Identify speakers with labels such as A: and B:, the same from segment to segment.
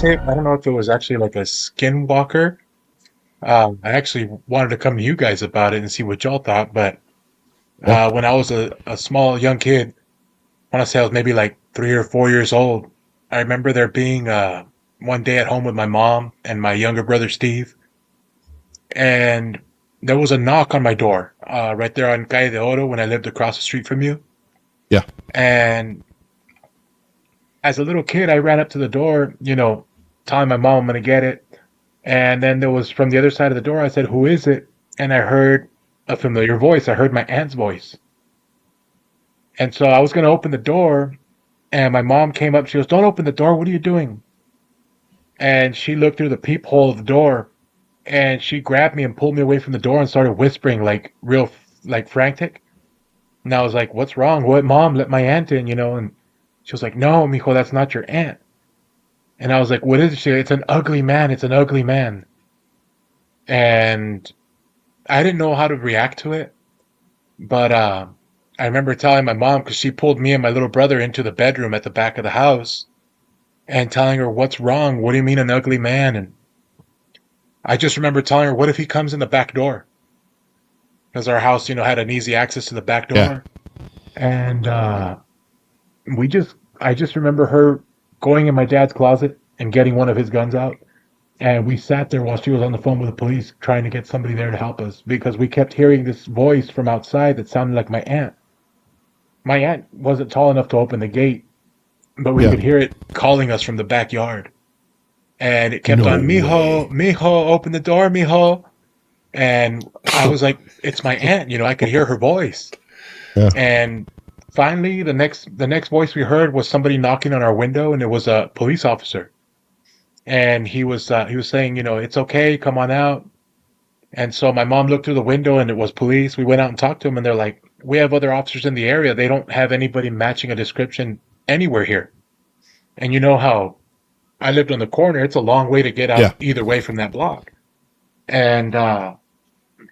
A: hit. I don't know if it was actually like a Skinwalker. I actually wanted to come to you guys about it and see what y'all thought. But
B: Yeah.
A: when I was a small young kid, I want to say I was maybe like 3 or 4 years old. I remember there being one day at home with my mom and my younger brother Steve, and there was a knock on my door right there on Calle de Oro when I lived across the street from you.
B: Yeah.
A: And as a little kid, I ran up to the door, telling my mom I'm going to get it. And then there was from the other side of the door, I said, "Who is it?" And I heard a familiar voice. I heard my aunt's voice. And so I was going to open the door, and my mom came up. She goes, "Don't open the door. What are you doing?" And she looked through the peephole of the door, and she grabbed me and pulled me away from the door and started whispering like real, like frantic. And I was like, "What's wrong? What, mom? Let my aunt in, you know?" And she was like, "No, mijo, that's not your aunt." And I was like, "What is it?" She, "It's an ugly man. It's an ugly man." And I didn't know how to react to it, but I remember telling my mom because she pulled me and my little brother into the bedroom at the back of the house and telling her, "What's wrong? What do you mean an ugly man?" And I just remember telling her, "What if he comes in the back door?" Because our house, had an easy access to the back
B: Yeah.
A: door. And I just remember her going in my dad's closet and getting one of his guns out. And we sat there while she was on the phone with the police trying to get somebody there to help us because we kept hearing this voice from outside that sounded like my aunt. My aunt wasn't tall enough to open the gate, but we
B: Yeah.
A: could hear it calling us from the backyard. And it kept
B: No
A: on, "Mijo,
B: way.
A: mijo, open the door, mijo." And I was like, "It's my aunt." I could hear her voice.
B: Yeah.
A: And finally, the next voice we heard was somebody knocking on our window, and it was a police officer. And he was saying, "It's okay, come on out." And so my mom looked through the window, and it was police. We went out and talked to them, and they're like, "We have other officers in the area. They don't have anybody matching a description anywhere here." And you know how I lived on the corner. It's a long way to get
B: Yeah.
A: out either way from that block. And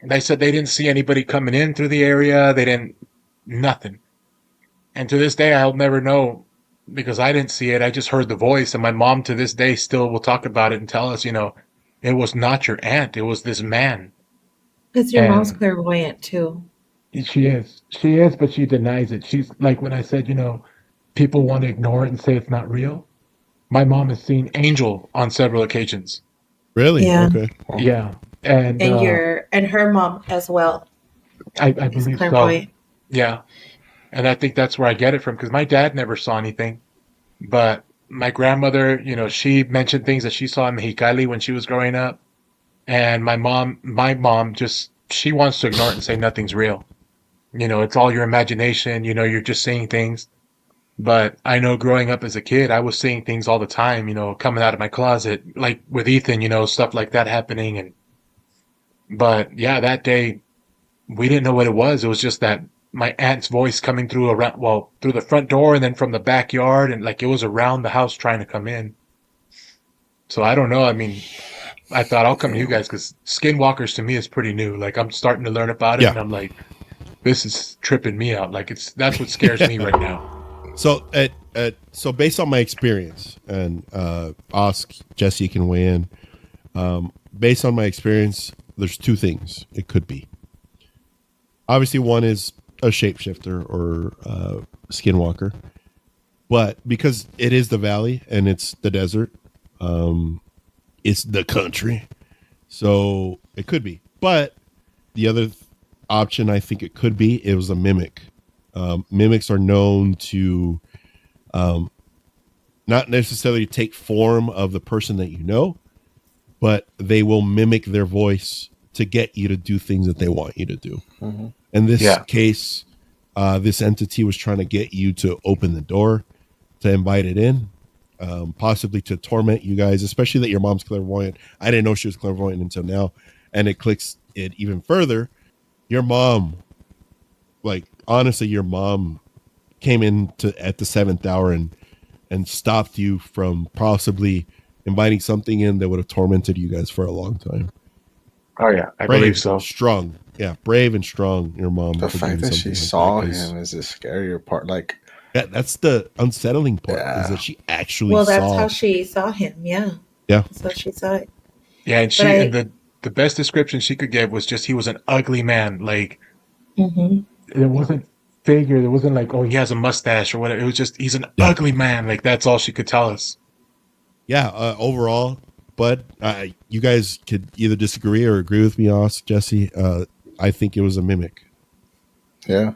A: they said they didn't see anybody coming in through the area. They didn't, nothing. And to this day, I'll never know because I didn't see it. I just heard the voice. And my mom to this day still will talk about it and tell us, it was not your aunt. It was this man.
C: Because your mom's
A: And
C: clairvoyant too.
A: she is, but she denies it. She's like when I said, people want to ignore it and say it's not real. My mom has seen Angel on several occasions.
B: Really?
C: Yeah.
B: Okay.
A: Yeah. And
C: And her mom as well
A: I
C: is
A: believe so.
C: clairvoyant.
A: Yeah. And I think that's where I get it from because my dad never saw anything. But my grandmother, she mentioned things that she saw in Mexicali when she was growing up. And my mom just, she wants to ignore it and say nothing's real. It's all your imagination. You're just seeing things. But I know growing up as a kid, I was seeing things all the time, coming out of my closet, like with Ethan, stuff like that happening. But yeah, that day we didn't know what it was. It was just that my aunt's voice coming through around, well, through the front door and then from the backyard. And like it was around the house trying to come in. So I don't know. I mean, I thought I'll come to you guys because skinwalkers to me is pretty new. Like I'm starting to learn about it
B: Yeah.
A: and I'm like, this is tripping me out. Like that's what scares me right now.
B: So so based on my experience, and ask Jesse can weigh in. Based on my experience, there's two things it could be. Obviously, one is a shapeshifter or skinwalker, but because it is the valley and it's the desert, it's the country, so it could be. But the other option I think it could be, it was a mimic. Mimics are known to not necessarily take form of the person that you know, but they will mimic their voice to get you to do things that they want you to do.
D: Mm-hmm.
B: In this
A: Yeah.
B: case, this entity was trying to get you to open the door, to invite it in, possibly to torment you guys, especially that your mom's clairvoyant. I didn't know she was clairvoyant until now. And it clicks it even further. Your mom, like, honestly, your mom came in at the 7th hour and stopped you from possibly inviting something in that would have tormented you guys for a long time.
A: Oh yeah, I believe
B: Brave,
A: so.
B: strong. Yeah, brave and strong, your mom.
D: The
B: for
D: fact
B: doing
D: that
B: something
D: she
B: like
D: saw
B: that, 'cause-
D: him is the scarier part. Like,
B: That's the unsettling part, is
D: Yeah.
B: that she actually
C: Well, that's how
B: saw.
C: she saw him. Yeah,
B: Yeah.
C: that's how she saw it.
A: Yeah, and
C: But
A: she and
C: I,
A: the best description she could give was just he was an ugly man. Like
C: hmm
A: there wasn't figure, there wasn't like, oh, he has a mustache or whatever. It was just he's an
B: Yeah.
A: ugly man. Like that's all she could tell us.
B: Yeah. Overall, but you guys could either disagree or agree with me, Jesse. I think it was a mimic.
D: Yeah.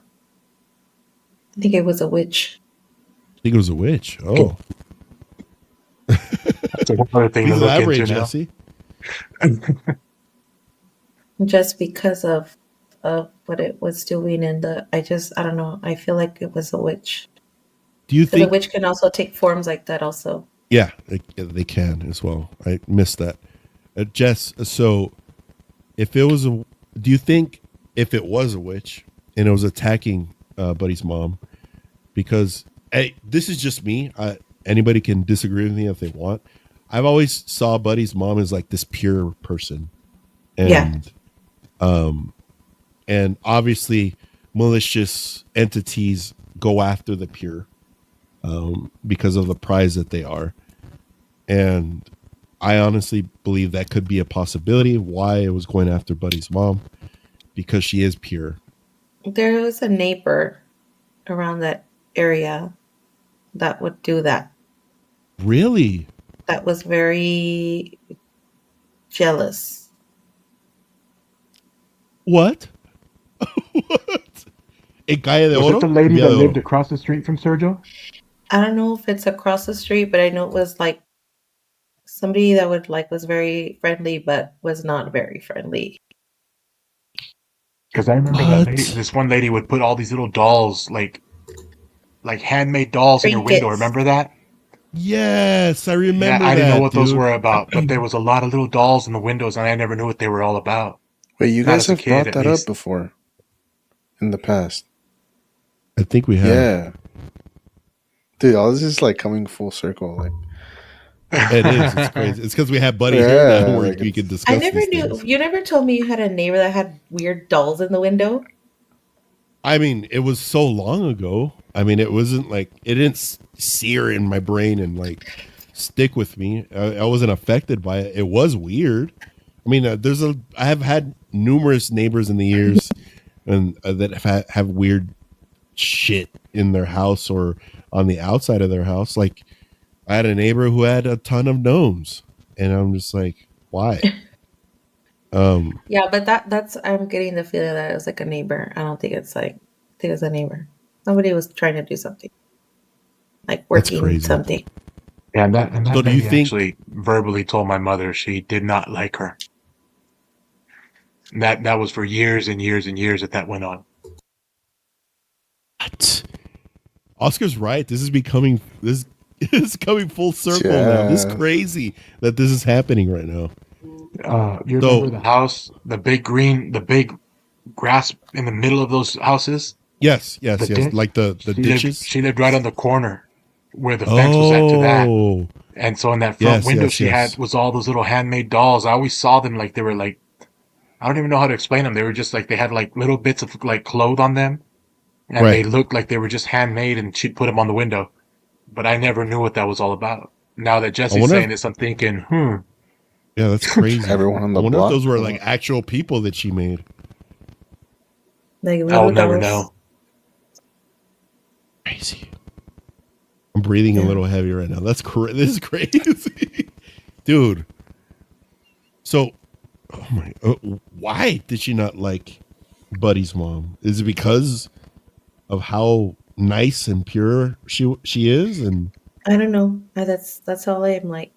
C: I think it was a witch.
B: I think it was a witch. Oh,
A: That's another thing to
B: please
A: look
B: elaborate,
A: into now.
B: Jesse.
C: Just because of what it was doing, and I don't know. I feel like it was a witch
B: Do you
C: because a
B: think?
C: witch can also take forms like that. Also,
B: Yeah, they can as well. I missed that. Jess, so if it was a, do you think if it was a witch and it was attacking Buddy's mom, because hey, this is just me. Anybody can disagree with me if they want. I've always saw Buddy's mom as like this pure person,
C: yeah,
B: and and obviously malicious entities go after the pure because of the prize that they are. And I honestly believe that could be a possibility why it was going after Buddy's mom, because she is pure.
C: there was a neighbor around that area that would do that.
B: Really?
C: That was very jealous.
B: What? What? En Calle de
A: Was it
B: Oro?
A: the lady
B: Villa
A: that
B: de
A: lived
B: Oro.
A: across the street from Sergio?
C: I don't know if it's across the street, but I know it was like somebody that would like was very friendly, but was not very friendly.
A: Because I remember that lady,
B: What?
A: this one lady would put all these little dolls, like handmade dolls in her window.
C: Trinkets.
A: Remember that?
B: Yes, I
A: Yeah,
B: remember
A: I didn't know
B: that,
A: what those
B: dude.
A: were about, but there was a lot of little dolls in the windows, and I never knew what they were all about.
D: Wait, you
A: Not
D: guys
A: as a
D: have
A: kid,
D: brought
A: at
D: that up
A: least.
D: before in the past.
B: I think we have.
D: Yeah. Dude, all this is like coming full circle. Like,
B: It is. It's crazy. It's because we have Buddy here now
D: yeah,
B: where
D: like
B: we can
D: it's
C: I
B: discuss
C: never
B: these
C: knew.
B: things.
C: You never told me you had a neighbor that had weird dolls in the window.
B: I mean, it was so long ago. I mean, it wasn't like it didn't sear in my brain and like stick with me. I wasn't affected by it. It was weird. I mean, I have had numerous neighbors in the years, and that have weird shit in their house or on the outside of their house. Like, I had a neighbor who had a ton of gnomes, and I'm just like, why?
C: Yeah, but that's I'm getting the feeling that it was like a neighbor. I don't think it's like I think it's a neighbor. Somebody was trying to do something, like
B: That's
C: working
B: crazy.
C: something.
A: Yeah, and that
B: So, do you
A: lady
B: think?
A: actually verbally told my mother she did not like her. That was for years and years and years that went on.
B: What? Oscar's right. This is becoming this is coming full circle now. This is
D: yeah.
B: crazy that this is happening right now.
A: You remember
B: So
A: the house, the big grass in the middle of those houses,
B: yes,
A: the
B: yes, yes.
A: ditch.
B: Like the
A: She lived.
B: ditches.
A: She lived right on the corner where the fence was at to that.
B: Oh,
A: And so in that front
B: yes,
A: window
B: yes,
A: she had
B: yes.
A: was all those little handmade dolls. I always saw them like they were like I don't even know how to explain them. They were just like they had like little bits of like cloth on them, and they
B: Right.
A: looked like they were just handmade. And she'd put them on the window, but I never knew what that was all about. Now that
B: I
A: Jesse's
B: wonder if
A: saying this, I'm thinking,
B: yeah, that's crazy.
D: Everyone on
B: I
D: the
B: wonder if
D: block.
B: those were like actual people that she made.
C: Like
A: I'll
C: little
A: never
C: dolls.
A: know.
B: Crazy. I'm breathing a
C: Yeah.
B: little heavy right now. This is crazy, dude. So, oh my, why did she not like Buddy's mom? Is it because of how nice and pure she is? And
C: I don't know. That's all I'm like.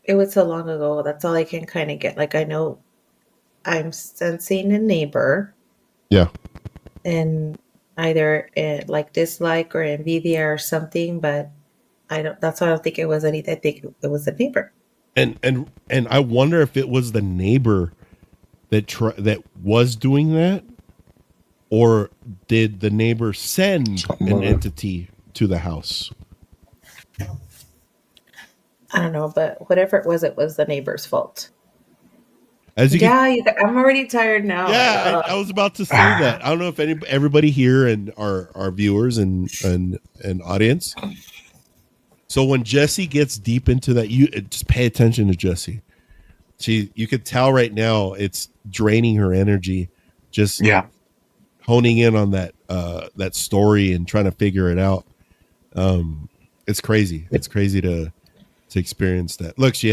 C: It was so long ago. That's all I can kind of get. Like I know I'm sensing a neighbor
B: yeah,
C: and either like dislike or envidia or something, but I don't. That's why I don't think it was anything. I think it was a neighbor.
B: and I wonder if it was the neighbor that was doing that, or did the neighbor send an
D: Someone.
B: entity to the house?
C: I don't know, but whatever it was the neighbor's fault.
B: As you can,
C: Yeah, I'm already tired now.
B: yeah, I was about to say that. I don't know if everybody here and our viewers and audience. So when Jesse gets deep into that, you just pay attention to Jesse. You could tell right now it's draining her energy, just
A: Yeah.
B: honing in on that story and trying to figure it out. It's crazy. It's crazy to experience that. Look, she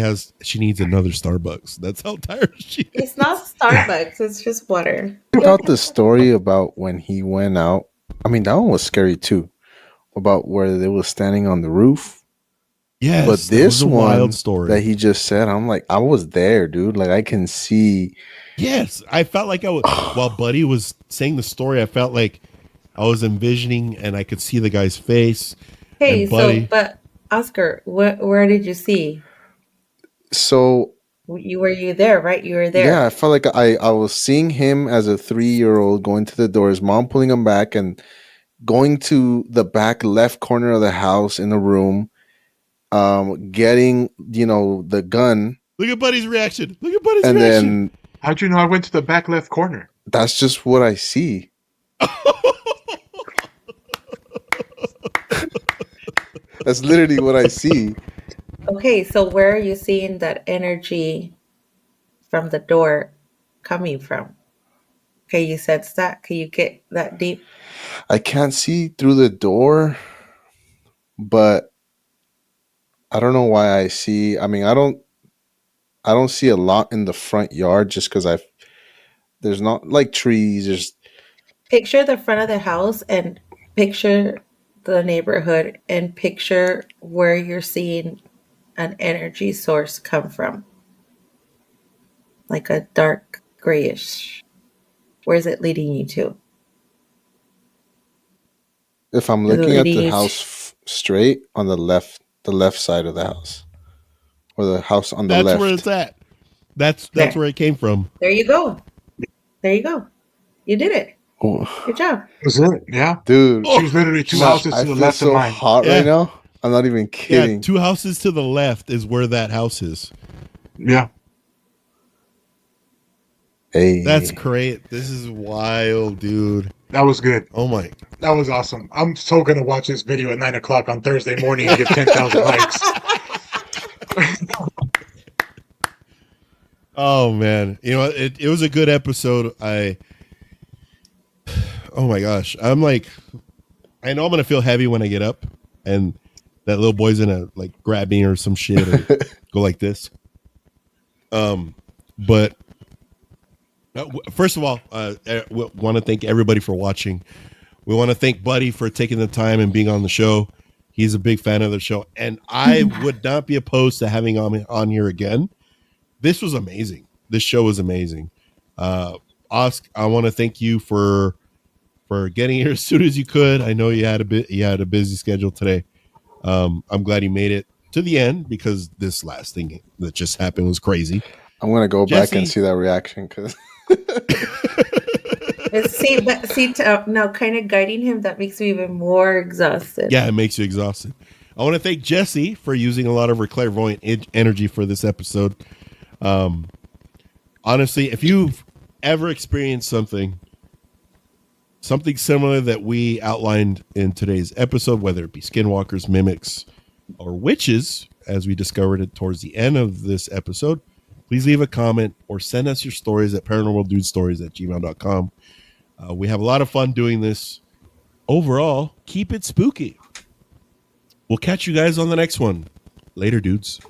B: needs another Starbucks. That's how tired she
C: It's not
B: is.
C: Starbucks, it's just water.
D: About the story about when he went out. I mean, that one was scary too. About where they was standing on the roof.
B: Yes,
D: But
B: that was
D: this
B: a wild
D: one that
B: story.
D: he just said, I'm like, I was there, dude. Like I can see.
B: Yes, I felt like while Buddy was saying the story, I felt like I was envisioning and I could see the guy's face
C: Hey,
B: and
C: so
B: Buddy.
C: but Oscar, where did you see?
D: So
C: You were you there, right? You were
D: yeah, I
C: there.
D: felt like I was seeing him as a 3 year old going to the door, his mom pulling him back and going to the back left corner of the house in the room, getting the gun,
B: Look at Buddy's reaction. Look at Buddy's
D: and
B: reaction.
D: then
A: How'd you know I went to the back left corner?
D: that's just what I see. That's literally what I see.
C: Okay, so where are you seeing that energy from the door coming from? Okay, you said that. Can you get that deep?
D: I can't see through the door, but I don't know why I see. I mean, I don't see a lot in the front yard just because there's not like trees. There's
C: Picture the front of the house and picture the neighborhood and picture where you're seeing an energy source come from, like a dark grayish. Where is it leading you to?
D: if I'm
C: Is it
D: looking at
C: leading
D: the
C: you to
D: house straight on the left side of the house, or the house on the
B: That's where it's
D: left.
B: at. That's
C: there?
B: where it came from.
C: There you go. There you go. You did it.
D: Oh,
C: Good job.
A: Was it? Yeah.
D: dude,
A: She
B: Oh,
A: was literally two
D: man,
A: houses
D: I
A: to the
D: feel
A: left of
D: so
A: mine.
D: hot right
B: yeah.
D: now. I'm not even
B: Yeah,
D: kidding.
B: 2 houses to the left is where that house is.
A: Yeah.
B: That's
D: Hey,
B: great. This is wild, dude.
A: That was good.
B: Oh my.
A: That was awesome. I'm so gonna watch this video at 9 o'clock on Thursday morning and give 10,000 likes.
B: Oh man. You know, it was a good episode. Oh my gosh. I know I'm gonna feel heavy when I get up and that little boy's gonna like grab me or some shit or go like this. But first of all, we want to thank everybody for watching. We want to thank Buddy for taking the time and being on the show. He's a big fan of the show, and I would not be opposed to having on here again. This was amazing. This show was amazing. Osk, I want to thank you for getting here as soon as you could. I know you had a busy schedule today. I'm glad you made it to the end because this last thing that just happened was crazy.
D: I'm gonna go back and
B: Jesse,
D: see that reaction because
C: Now kind of guiding him, that makes me even more exhausted.
B: yeah, it makes you exhausted. I want to thank Jesse for using a lot of her clairvoyant energy for this episode. Honestly, if you've ever experienced something similar that we outlined in today's episode, whether it be skinwalkers, mimics, or witches, as we discovered it towards the end of this episode, please leave a comment or send us your stories at paranormaldudesstories@gmail.com. We have a lot of fun doing this. Overall, keep it spooky. We'll catch you guys on the next one. Later, dudes.